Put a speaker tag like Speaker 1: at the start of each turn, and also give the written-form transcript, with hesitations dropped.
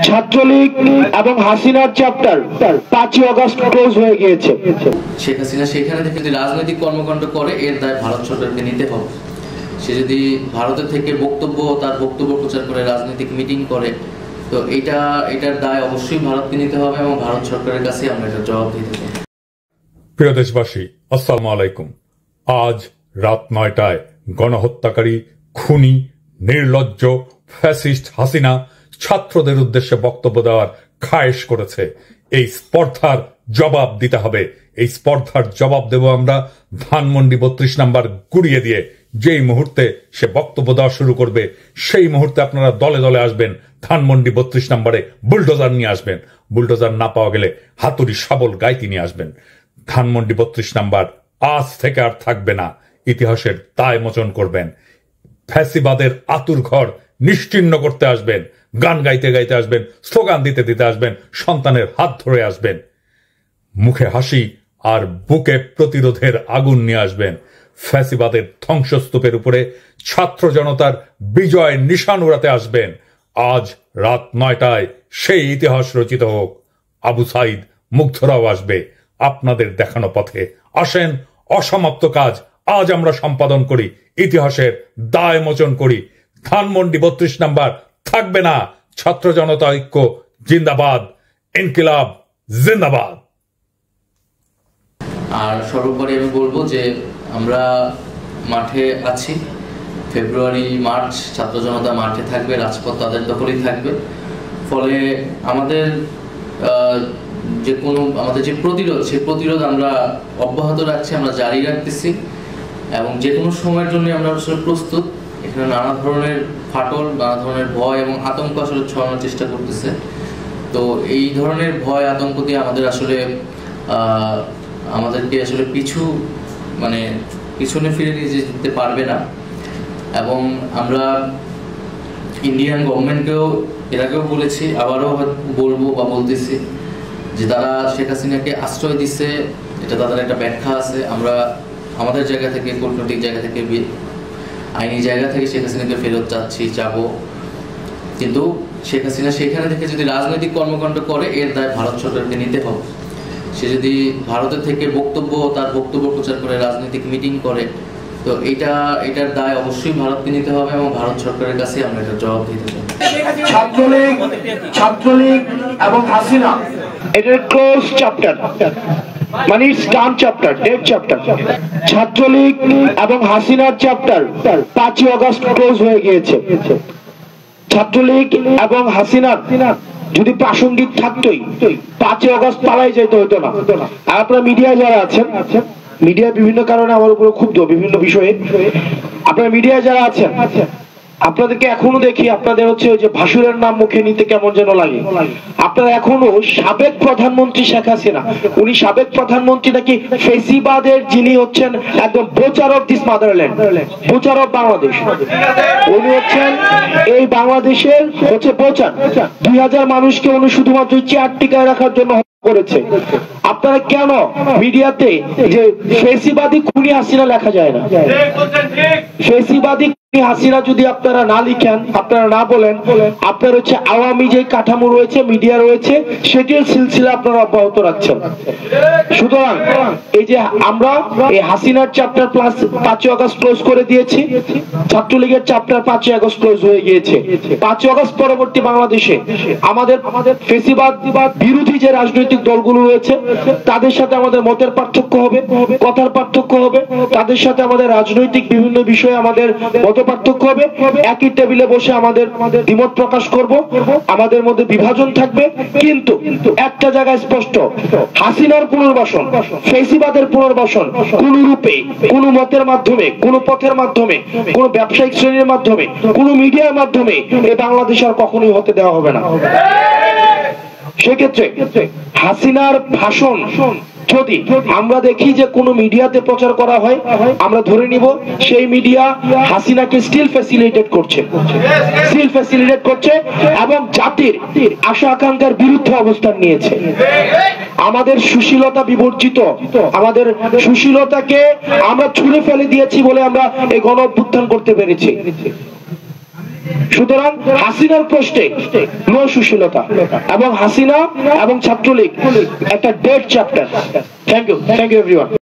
Speaker 1: ছাত্রলীগ এবং হাসিনার chapter 5ই August close হয়ে গিয়েছে।
Speaker 2: শেখ হাসিনা সেখানে থেকে যদি রাজনৈতিক কর্মকাণ্ড করে এর দায় ভারত সরকারকে নিতে হবে। সে যদি ভারতের থেকে তার বক্তব্য প্রচার করে রাজনৈতিক মিটিং করে, তো এটার দায় অবশ্যই ভারতকে নিতে হবে এবং ভারত সরকারের কাছে আমরা এটা জবাব দিতে হবে।
Speaker 3: প্রিয় দেশবাসী, আসসালামু আলাইকুম। আজ রাত 9টায় গণহত্যাকারী, খুনি, নির্লজ্জ ফ্যাসিস্ট হাসিনা ছাত্রদের উদ্দেশ্যে বক্তব্য দেওয়ার খায়েশ করেছে। এই স্পর্ধার জবাব দিতে হবে। এই স্পর্ধার জবাব দেব আমরা ধানমন্ডি 32 নাম্বার গুড়িয়ে দিয়ে। যেই মুহূর্তে সে বক্তব্য দেওয়া শুরু করবে সেই মুহূর্তে আপনারা দলে দলে আসবেন, ধানমন্ডি 32 নাম্বারে বুলডোজার নিয়ে আসবেন। বুলডোজার না পাওয়া গেলে হাতুড়ি শাবল গাইতি নিয়ে আসবেন। ধানমন্ডি 32 নাম্বার আজ থেকে আর থাকবে না। ইতিহাসের দায় মোচন করবেন। ফ্যাসিবাদের আতুর ঘর নিশ্চিহ্ন করতে আসবেন। গান গাইতে গাইতে আসবেন, স্লোগান দিতে দিতে আসবেন, সন্তানের হাত ধরে আসবেন। মুখে হাসি আর বুকে প্রতিরোধের আগুন নিয়ে আসবেন। ফ্যাসিবাদের ধ্বংসস্তূপের উপরে ছাত্র জনতার বিজয় নিশান উড়াতে আসবেন। আজ রাত 9টায় সেই ইতিহাস রচিত হোক। আবু সাইদ মুগ্ধরাও আসবে। আপনাদের দেখানো পথে আসেন। অসমাপ্ত কাজ আজ আমরা সম্পাদন করি, ইতিহাসের দায় মোচন করি। ধানমন্ডি 32 নাম্বার থাকবে না। ছাত্র জনতা ঐক্য জিন্দাবাদ, ইনকিলাব জিন্দাবাদ।
Speaker 2: আর সর্বোপরি আমি বলবো যে আমরা মাঠে আছি। ফেব্রুয়ারি মার্চ ছাত্র জনতা মাঠে থাকবে, রাজপথ তাদের দখলেই থাকবে। ফলে আমাদের যে প্রতিরোধ, সেই প্রতিরোধ আমরা অব্যাহত রাখছি, আমরা জারি রাখতেছি এবং যে কোনো সময়ের জন্য আমরা আসলে প্রস্তুত। এখানে নানা ধরনের ফাটল, নানা ধরনের ভয় এবং আতঙ্ক আসলে ছড়ানোর চেষ্টা করতেছে। তো এই ধরনের ভয় আতঙ্ক দিয়ে আমাদেরকে আসলে পিছনে ফিরে নিয়ে যেতে পারবে না। এবং আমরা ইন্ডিয়ান গভর্নমেন্টকেও এর আগেও বলেছি, আবারও বলবো বা বলতেছি যে তারা শেখ হাসিনাকে আশ্রয় দিচ্ছে, এটা তাদের একটা ব্যাখ্যা আছে। আমরা আমাদের জায়গা থেকে, কূটনৈতিক জায়গা থেকে, আইনি জায়গা থেকে শেখ হাসিনাকে ফেরত যাবো। কিন্তু শেখ হাসিনা সেখানে থেকে যদি রাজনৈতিক কর্মকাণ্ড করে এর দায় ভারত সরকারকে নিতে হবে। সে যদি ভারতের থেকে তার বক্তব্য প্রচার করে রাজনৈতিক মিটিং করে, তো এটার দায় অবশ্যই ভারতকে নিতে হবে এবং ভারত সরকারের কাছে আমরা এটা জবাব দিতে হবে।
Speaker 1: ছাত্রলীগ এবং হাসিনা এটার ক্লোজ চ্যাপ্টার, মানে ডান চ্যাপ্টার, ডেড চ্যাপ্টার। ছাত্রলীগ এবং হাসিনার চ্যাপ্টার 5ই আগস্ট ক্লোজ হয়ে গিয়েছে। ছাত্রলীগ এবং হাসিনার যদি প্রাসঙ্গিক থাকতোই 5ই আগস্ট পালাই যেতে হতো না। আর আপনারা মিডিয়ায় যারা আছেন, মিডিয়া বিভিন্ন কারণে আমার উপরে ক্ষুব্ধ, বিভিন্ন বিষয়ে। আপনারা মিডিয়ায় যারা আছেন, আপনাদেরকে এখনো দেখি আপনাদের হচ্ছে ওই যে ভাসুরের নাম মুখে নিতে কেমন যেন লাগে। আপনারা এখনো সাবেক প্রধানমন্ত্রী শেখ হাসিনা, উনি সাবেক প্রধানমন্ত্রী নাকি ফেসিবাদের যিনি হচ্ছেন একদম বোচার of this motherland, বোচার of Bangladesh. উনি হচ্ছেন এই বাংলাদেশের হচ্ছে বোচার। 2000 মানুষকে উনি শুধুমাত্র চেয়ার টিকায় রাখার জন্য করেছে। আপনারা কেন মিডিয়াতে যে ফেসিবাদী খুনি হাসিনা লেখা যায় না? ফেসিবাদী হাসিনা যদি আপনারা না লিখেন, আপনারা না বলেন, আপনার হচ্ছে আওয়ামী যে কাঠামো রয়েছে, মিডিয়া রয়েছে, সেটির সিলসিলা আপনারা অব্যাহত রাখছেন। সুতরাং এই যে আমরা এই হাসিনার চ্যাপ্টার প্লাস 5ই আগস্ট ক্লোজ করে দিয়েছি, ছাত্রলীগের চ্যাপ্টার 5ই আগস্ট ক্লোজ হয়ে গিয়েছে। 5ই আগস্ট পরবর্তী বাংলাদেশে আমাদের ফেসিবাদ বিরোধী যে রাজনৈতিক দলগুলো রয়েছে তাদের সাথে আমাদের মতের পার্থক্য হবে, কথার পার্থক্য হবে, তাদের সাথে আমাদের রাজনৈতিক বিভিন্ন বিষয়ে আমাদের মত পার্থক্য হবে। একই টেবিলে বসে আমাদের দ্বিমত প্রকাশ করব, আমাদের মধ্যে বিভাজন থাকবে। কিন্তু একটা জায়গায় স্পষ্ট, হাসিনার পুনর্বাসন, ফেসিবাদের পুনর্বাসন কোন রূপে, কোন মতের মাধ্যমে, কোন পথের মাধ্যমে, কোন ব্যবসায়িক শ্রেণীর মাধ্যমে, কোন মিডিয়ার মাধ্যমে এই বাংলাদেশ আর কখনোই হতে দেওয়া হবে না। সেক্ষেত্রে হাসিনার ভাষণ যদি আমরা দেখি যে কোন মিডিয়াতে প্রচার করা হয়, আমরা ধরে নিব সেই মিডিয়া হাসিনাকে স্টিল ফ্যাসিলিটেট করছে এবং জাতির আশা আকাঙ্ক্ষার বিরুদ্ধে অবস্থান নিয়েছে। আমাদের সুশীলতা বিবর্জিত, আমাদের সুশীলতাকে আমরা ছুঁড়ে ফেলে দিয়েছি বলে আমরা এই গণ অভ্যুত্থান করতে পেরেছি। সুতরাং হাসিনার পোস্টে নো সুশীলতা এবং হাসিনা এবং ছাত্রলীগ একটা dead chapter. Thank you everyone.